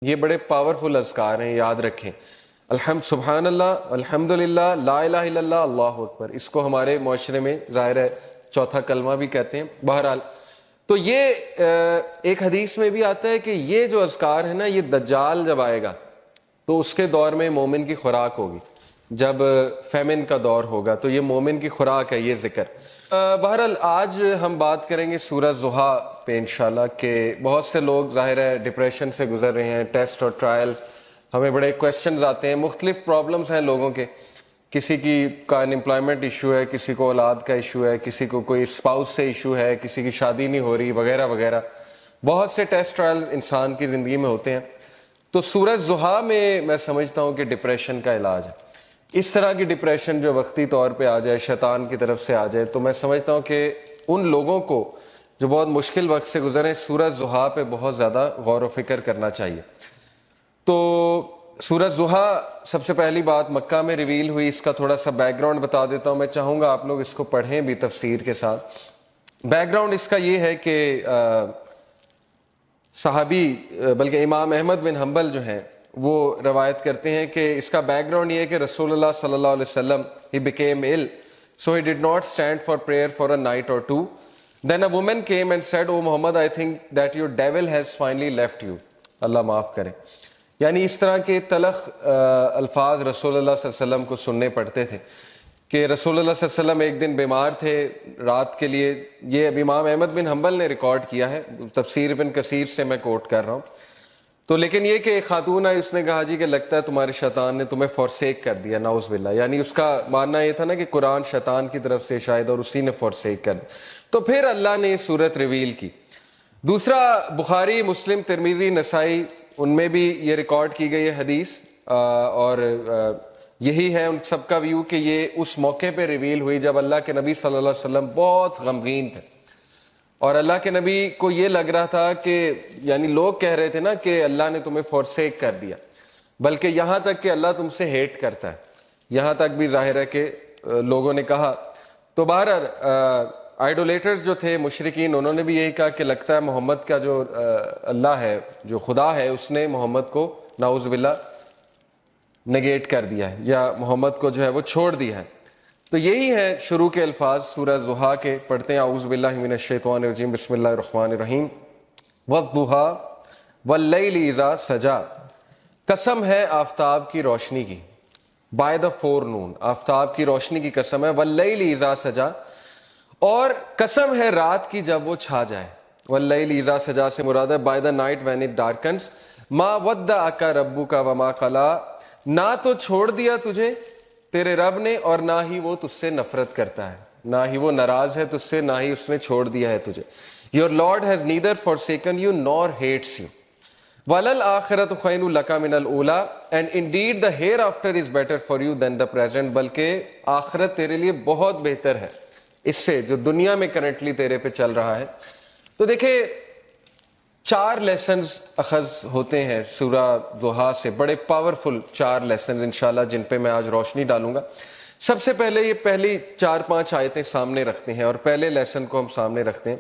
یہ بڑے پاورفل اذکار ہیں، یاد رکھیں۔ سبحان اللہ، الحمدللہ، لا الہ الا اللہ، اللہ اکبر، اس کو ہمارے معاشرے میں ظاہر ہے چوتھا کلمہ بھی کہتے ہیں۔ بہرحال تو یہ ایک حدیث میں بھی آتا ہے کہ یہ جو اذکار ہے نا، یہ دجال جب آئے گا تو اس کے دور میں مومن کی خوراک ہوگی، جب فیمن کا دور ہوگا تو یہ مومن کی خوراک ہے یہ ذکر۔ بہرحال آج ہم بات کریں گے سورہ ضحیٰ پہ انشاءاللہ، کہ بہت سے لوگ ظاہر ہے ڈپریشن سے گزر رہے ہیں، ٹیسٹ اور ٹرائلز، ہمیں بڑے کویسچنز آتے ہیں، مختلف پرابلمز ہیں لوگوں کے، کسی کا انمپلائمنٹ ایشو ہے، کسی کو اولاد کا ایشو ہے، کسی کو کوئی اسپاؤس سے ایشو ہے، کسی کی شادی نہیں ہو رہی وغیرہ وغیرہ، بہت سے ٹیسٹ ٹرائلز انسان کی زندگی میں ہوتے ہیں۔ تو سورہ ضحیٰ میں سمجھتا ہوں کہ ڈپریشن کا علاج ہے۔ اس طرح کی ڈپریشن جو وقتی طور پہ آ جائے، شیطان کی طرف سے آ جائے، تو میں سمجھتا ہوں کہ ان لوگوں کو جو بہت مشکل وقت سے گزرے، سورہ ضحیٰ پہ بہت زیادہ غور و فکر کرنا چاہیے۔ تو سورہ ضحیٰ سب سے پہلی بات مکہ میں ریویل ہوئی، اس کا تھوڑا سا بیک گراؤنڈ بتا دیتا ہوں، میں چاہوں گا آپ لوگ اس کو پڑھیں بھی تفسیر کے ساتھ۔ بیک گراؤنڈ اس کا یہ ہے کہ صحابی بلکہ امام احمد بن حنبل جو ہیں وہ روایت کرتے ہیں کہ اس کا بیک گراؤنڈ یہ ہے کہ رسول اللہ صلی اللہ علیہ وسلم he became ill so he did not stand for prayer for a night or two. Then a woman came and said, "Oh Muhammad, I think that your devil has finally left you." اللہ معاف کرے، یعنی اس طرح کے تلخ الفاظ رسول اللہ صلی اللہ علیہ وسلم کو سننے پڑتے تھے کہ رسول اللہ صلی اللہ علیہ وسلم ایک دن بیمار تھے رات کے لیے۔ یہ اب امام احمد بن حنبل نے ریکارڈ کیا ہے، تفسیر ابن کثیر سے میں کوٹ کر رہا ہوں۔ تو لیکن یہ کہ ایک خاتون آئی، اس نے کہا جی کہ لگتا ہے تمہارے شیطان نے تمہیں فورسیک کر دیا، نعوذ باللہ، یعنی اس کا ماننا یہ تھا نا کہ قرآن شیطان کی طرف سے شاید، اور اسی نے فورسیک کر دیا۔ تو پھر اللہ نے یہ صورت ریویل کی۔ دوسرا، بخاری، مسلم، ترمذی، نسائی، ان میں بھی یہ ریکارڈ کی گئی ہے حدیث، اور یہی ہے ان سب کا ویو کہ یہ اس موقع پہ ریویل ہوئی جب اللہ کے نبی صلی اللہ علیہ وسلم بہت غمگین تھے، اور اللہ کے نبی کو یہ لگ رہا تھا کہ یعنی لوگ کہہ رہے تھے نا کہ اللہ نے تمہیں فورسیک کر دیا، بلکہ یہاں تک کہ اللہ تم سے ہیٹ کرتا ہے، یہاں تک بھی ظاہر ہے کہ لوگوں نے کہا۔ تو بہرحال آئیڈولیٹرز جو تھے، مشرکین، انہوں نے بھی یہی کہا کہ لگتا ہے محمد کا جو اللہ ہے، جو خدا ہے، اس نے محمد کو نعوذ باللہ نگیٹ کر دیا ہے، یا محمد کو جو ہے وہ چھوڑ دیا ہے۔ تو یہی ہے شروع کے الفاظ سورہ ضحیٰ کے، پڑھتے ہیں اعوذ باللہ من الشیطان الرجیم، بسم اللہ الرحمن الرحیم۔ والضحیٰ واللیل اذا سجا، قسم ہے آفتاب کی روشنی کی، بائی دا فور نون، آفتاب کی روشنی کی قسم ہے، واللیل اذا سجا، اور قسم ہے رات کی جب وہ چھا جائے۔ واللیل اذا سجا سے مراد ہے by the night when it darkness, ما ودعک ربک وما قلی، نہ تو چھوڑ دیا تجھے تیرے رب نے، اور نہ ہی وہ تجھ سے نفرت کرتا ہے، نہ ہی وہ ناراض ہے تجھ سے، نہ ہی اس نے چھوڑ دیا ہے تجھے۔ Your Lord has neither forsaken you nor hates you. وَلَلْآخِرَةُ خَيْرٌ لَكَ مِنَ الْأُولَىٰ، and indeed the hereafter is better for you than the present، بلکہ آخرت تیرے لیے بہت بہتر ہے اس سے جو دنیا میں کرنٹلی تیرے پہ چل رہا ہے۔ تو دیکھیں 4 لیسنز اخذ ہوتے ہیں سورہ ضحیٰ سے، بڑے پاورفل 4 لیسنز انشاءاللہ، جن پہ میں آج روشنی ڈالوں گا۔ سب سے پہلے یہ پہلی 4-5 آیتیں سامنے رکھتے ہیں، اور پہلے لیسن کو ہم سامنے رکھتے ہیں۔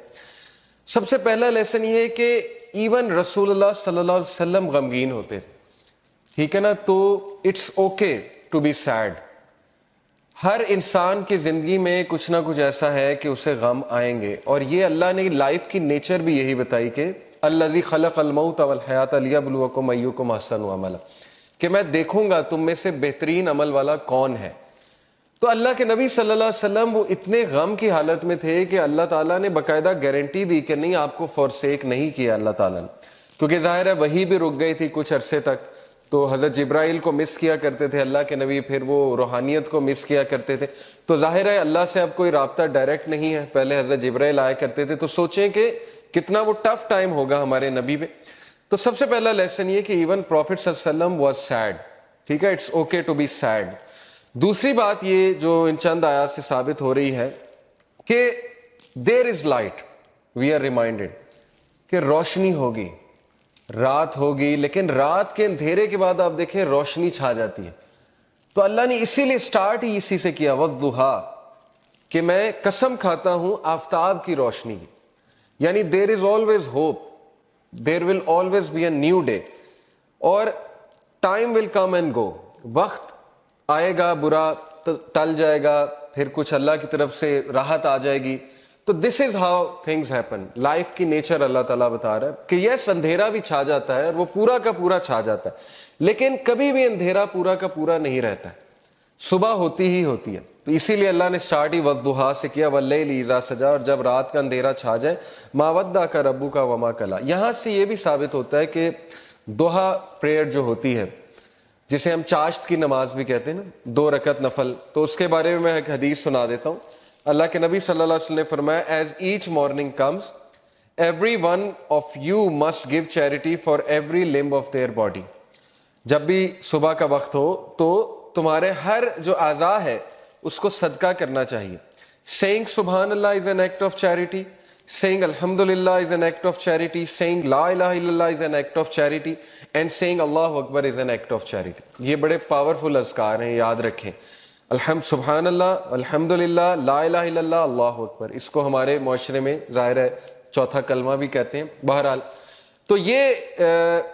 سب سے پہلا لیسن یہ ہے کہ ایون رسول اللہ صلی اللہ علیہ وسلم غمگین ہوتے تھے، ٹھیک ہے نا؟ تو it's okay to be sad. ہر انسان کی زندگی میں کچھ نہ کچھ ایسا ہے کہ اسے غم آئیں گے، اور یہ اللہ نے لائف کی نیچر بھی یہی بتائی کہ الذی خلق الموت والحیات لیبلوکم ایکم احسن عملا، کہ میں دیکھوں گا تم میں سے بہترین عمل والا کون ہے۔ تو اللہ کے نبی صلی اللہ علیہ وسلم وہ اتنے غم کی حالت میں تھے کہ اللہ تعالیٰ نے باقاعدہ گارنٹی دی کہ نہیں، آپ کو فورسیک نہیں کیا اللہ تعالیٰ نے، کیونکہ ظاہر ہے وہی بھی رک گئی تھی کچھ عرصے تک، تو حضرت جبرائیل کو مس کیا کرتے تھے اللہ کے نبی، پھر وہ روحانیت کو مس کیا کرتے تھے، تو ظاہر ہے اللہ سے اب کوئی رابطہ ڈائریکٹ نہیں ہے، پہلے حضرت جبرائیل آیا کرتے تھے، تو سوچیں کہ کتنا وہ ٹف ٹائم ہوگا ہمارے نبی پہ۔ تو سب سے پہلا لیسن یہ کہ ایون پروفٹ صلی اللہ علیہ وسلم واز سیڈ، ٹھیک ہے، it's okay to be sad. دوسری بات یہ جو ان چند آیات سے ثابت ہو رہی ہے کہ there is light, we are reminded کہ روشنی ہوگی، رات ہوگی، لیکن رات کے اندھیرے کے بعد آپ دیکھیں روشنی چھا جاتی ہے۔ تو اللہ نے اسی لیے سٹارٹ ہی اسی سے کیا، والضحیٰ، کہ میں قسم کھاتا ہوں آفتاب کی روشنی کی، یعنی there is always hope, there will always be a new day. اور time will come and go, وقت آئے گا, برا ٹل جائے گا, پھر کچھ اللہ کی طرف سے راحت آ جائے گی. تو this is how things happen. Life کی نیچر اللہ تعالیٰ بتا رہا ہے کہ یس اندھیرا بھی چھا جاتا ہے اور وہ پورا کا پورا چھا جاتا ہے, لیکن کبھی بھی اندھیرا پورا کا پورا نہیں رہتا ہے, صبح ہوتی ہی ہوتی ہے. تو اسی لیے اللہ نے سٹارٹ ہی والضحیٰ سے کیا, واللیل اذا سجا, اور جب رات کا اندھیرا چھا جائے, ما ودعک ربک وما قلیٰ. یہاں سے یہ بھی ثابت ہوتا ہے کہ دوحا پریئر جو ہوتی ہے, جسے ہم چاشت کی نماز بھی کہتے ہیں نا, 2 رکعت نفل, تو اس کے بارے میں میں ایک حدیث سنا دیتا ہوں. اللہ کے نبی صلی اللہ علیہ وسلم نے فرمایا, as each morning comes every one of you must give charity for every limb of their body. جب بھی صبح کا وقت ہو تو تمہارے ہر جو اعضاء ہے اس کو صدقہ کرنا چاہیے. سیئنگ سبحان اللہ is an act of charity, saying alhamdulillah is an act of charity, saying la ilaha illallah is an act of charity, and saying Allahu Akbar is an act of charity. یہ بڑے powerful اذکار ہیں, یاد رکھیں. سبحان اللہ, الحمدللہ, لا الہ الا اللہ, اللہ اکبر, اس کو ہمارے معاشرے میں ظاہر ہے چوتھا کلمہ بھی کہتے ہیں. بہرحال تو یہ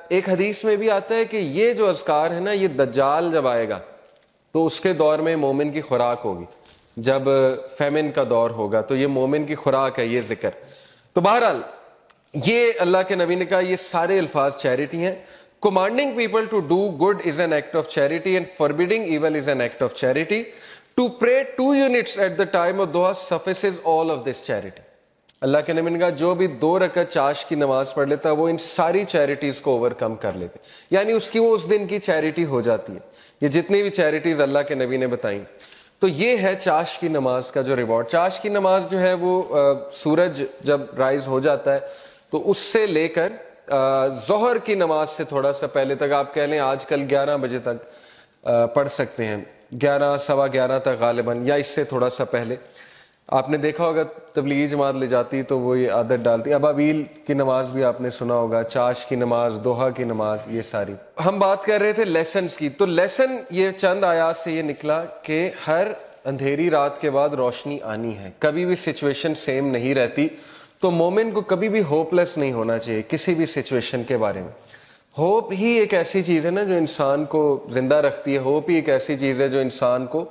ایک حدیث میں بھی آتا ہے کہ یہ جو اذکار ہے نا, یہ دجال جب آئے گا تو اس کے دور میں مومن کی خوراک ہوگی. جب فیمن کا دور ہوگا تو یہ مومن کی خوراک ہے یہ ذکر. تو بہرحال یہ اللہ کے نبی نے کہا یہ سارے الفاظ چیریٹی ہیں. Commanding people to do good is an act of charity and forbidding evil is an act of charity. To pray 2 units at the time of duha suffices all of this charity. اللہ کے نبی نے کہا جو بھی 2 رکعت چاش کی نماز پڑھ لیتا وہ ان ساری چیریٹیز کو اوور کم کر لیتے, یعنی اس کی وہ اس دن کی چیریٹی ہو جاتی ہے. یہ جتنی بھی چیریٹیز اللہ کے نبی نے بتائیں, تو یہ ہے چاش کی نماز کا جو ریوارڈ. چاش کی نماز جو ہے وہ سورج جب رائز ہو جاتا ہے تو اس سے لے کر ظہر کی نماز سے تھوڑا سا پہلے تک, آپ کہہ لیں آج کل 11 بجے تک پڑھ سکتے ہیں, 11 سوا 11 تک غالباً, یا اس سے تھوڑا سا پہلے. آپ نے دیکھا ہوگا تبلیغی جماعت لے جاتی تو وہ یہ عادت ڈالتی. ابابیل کی نماز بھی آپ نے سنا ہوگا, چاش کی نماز, دوحا کی نماز, یہ ساری. ہم بات کر رہے تھے لیسنز کی. تو لیسن یہ چند آیات سے یہ نکلا کہ ہر اندھیری رات کے بعد روشنی آنی ہے, کبھی بھی سچویشن سیم نہیں رہتی. تو مومن کو کبھی بھی ہوپ لیس نہیں ہونا چاہیے کسی بھی سچویشن کے بارے میں. ہوپ ہی ایک ایسی چیز ہے نا جو انسان کو زندہ رکھتی ہے, ہوپ ہی ایک ایسی چیز ہے جو انسان کو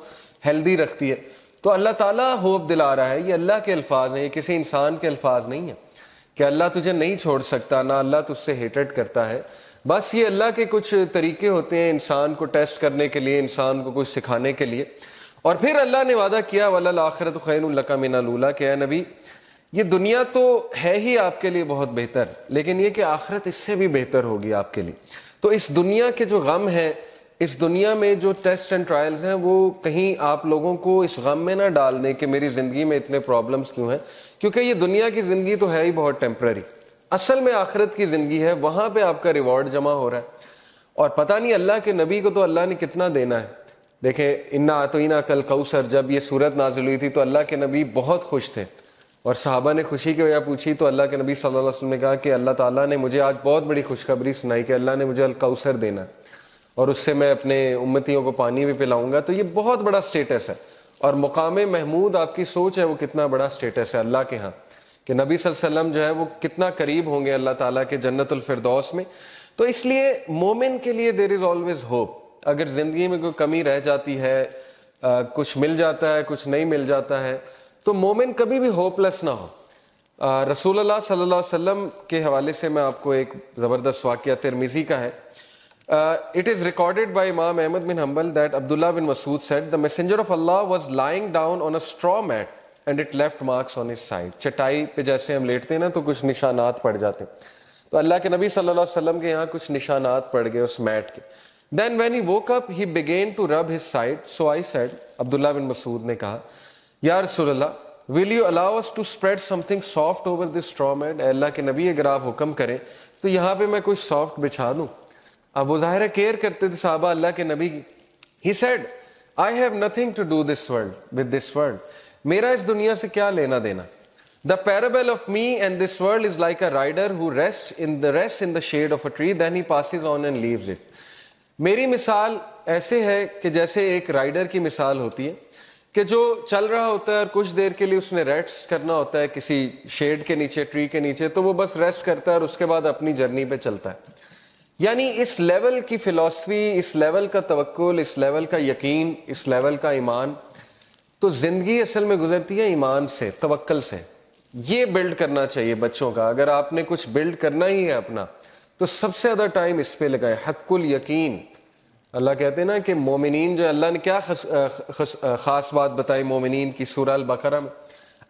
ہیلدی رکھتی ہے. تو اللہ تعالیٰ ہوپ دلا رہا ہے, یہ اللہ کے الفاظ ہیں, یہ کسی انسان کے الفاظ نہیں ہیں کہ اللہ تجھے نہیں چھوڑ سکتا, نہ اللہ تجھ سے ہیٹڈ کرتا ہے. بس یہ اللہ کے کچھ طریقے ہوتے ہیں انسان کو ٹیسٹ کرنے کے لیے, انسان کو کچھ سکھانے کے لیے. اور پھر اللہ نے وعدہ کیا وَلَلْآخِرَةُ خَيْرٌ لَكَ مِنَ الْأُولَىٰ, کہ اے نبی یہ دنیا تو ہے ہی آپ کے لیے بہت بہتر, لیکن یہ کہ آخرت اس سے بھی بہتر ہوگی آپ کے لیے. تو اس دنیا کے جو غم ہے, اس دنیا میں جو ٹیسٹ اینڈ ٹرائلز ہیں, وہ کہیں آپ لوگوں کو اس غم میں نہ ڈال دیں کہ میری زندگی میں اتنے پرابلمس کیوں ہیں, کیونکہ یہ دنیا کی زندگی تو ہے ہی بہت ٹیمپرری. اصل میں آخرت کی زندگی ہے, وہاں پہ آپ کا ریوارڈ جمع ہو رہا ہے. اور پتہ نہیں اللہ کے نبی کو تو اللہ نے کتنا دینا ہے. دیکھیں انا اعطیناک الکوثر, جب یہ صورت نازل ہوئی تھی تو اللہ کے نبی بہت خوش تھے, اور صحابہ نے خوشی کی وجہ پوچھی تو اللہ کے نبی صلی اللہ علیہ وسلم نے کہا کہ اللہ تعالیٰ نے مجھے آج بہت بڑی خوشخبری سنائی کہ اللہ نے مجھے الکوثر دینا اور اس سے میں اپنے امتیوں کو پانی بھی پلاؤں گا. تو یہ بہت بڑا سٹیٹس ہے, اور مقام محمود آپ کی سوچ ہے وہ کتنا بڑا سٹیٹس ہے اللہ کے ہاں, کہ نبی صلی اللہ علیہ وسلم جو ہے وہ کتنا قریب ہوں گے اللہ تعالیٰ کے جنت الفردوس میں. تو اس لیے مومن کے لیے دیر از آلویز ہوپ. اگر زندگی میں کوئی کمی رہ جاتی ہے, کچھ مل جاتا ہے, کچھ نہیں مل جاتا ہے, تو مومن کبھی بھی ہوپ لیس نہ ہو. رسول اللہ صلی اللہ علیہ وسلم کے حوالے سے میں آپ کو ایک زبردست واقعہ ترمذی کا ہے. It is recorded by Imam Ahmad bin Hanbal that Abdullah bin Mas'ud said the messenger of Allah was lying down on a straw mat and it left marks on his side. چٹائی پہ جیسے ہم لیٹتے ہیں نا تو کچھ نشانات پڑ جاتے ہیں, تو اللہ کے نبی صلی اللہ علیہ وسلم کے یہاں کچھ نشانات پڑ گئے اس میٹ کے. Then when he woke up he began to rub his side, so I said, عبداللہ بن مسعود نے کہا, یا رسول اللہ will you allow us to spread something soft over this straw mat, اے اللہ کے نبی اگر آپ حکم کریں تو یہاں پہ میں کوئی سافٹ بچھا دوں. اب وہ ظاہر کیئر کرتے تھے صحابہ اللہ کے نبی کی. He said, I have nothing to do this world with this world. میرا اس دنیا سے کیا لینا دینا. The parable of me and this world is like a rider who rests in the shade of a tree, then he passes on and leaves it. میری مثال ایسے ہے کہ جیسے ایک رائڈر کی مثال ہوتی ہے کہ جو چل رہا ہوتا ہے اور کچھ دیر کے لیے اس نے ریسٹ کرنا ہوتا ہے کسی شیڈ کے نیچے, ٹری کے نیچے, تو وہ بس ریسٹ کرتا ہے اور اس کے بعد اپنی جرنی پہ چلتا ہے. یعنی اس لیول کی فلسفی، اس لیول کا توکل، اس لیول کا یقین، اس لیول کا ایمان، تو زندگی اصل میں گزرتی ہے ایمان سے، توکل سے. یہ بلڈ کرنا چاہیے بچوں کا. اگر آپ نے کچھ بلڈ کرنا ہی ہے اپنا تو سب سے زیادہ ٹائم اس پہ لگائیں. حق الیقین. اللہ کہتے ہیں نا کہ مومنین جو، اللہ نے کیا خاص بات بتائی مومنین کی سورہ البقرہ میں،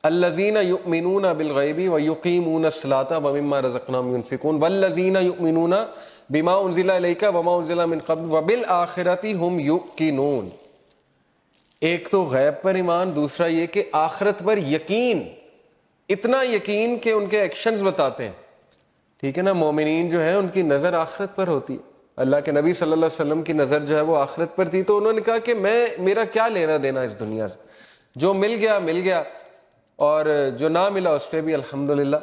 الذین یؤمنون بالغیب ویقیمون الصلاۃ ومما رزقناہم ینفقون والذین یؤمنون بما انزل الیک وما انزل من قبل وبالآخرۃ ھم یوقنون. ایک تو غیب پر ایمان، دوسرا یہ کہ آخرت پر یقین، اتنا یقین کہ ان کے ایکشنز بتاتے ہیں. ٹھیک ہے نا. مومنین جو ہیں ان کی نظر آخرت پر ہوتی ہے. اللہ کے نبی صلی اللہ علیہ وسلم کی نظر جو ہے وہ آخرت پر تھی. تو انہوں نے کہا کہ میرا کیا لینا دینا اس دنیا سے، جو مل گیا مل گیا، اور جو نہ ملا اس پہ بھی الحمدللہ.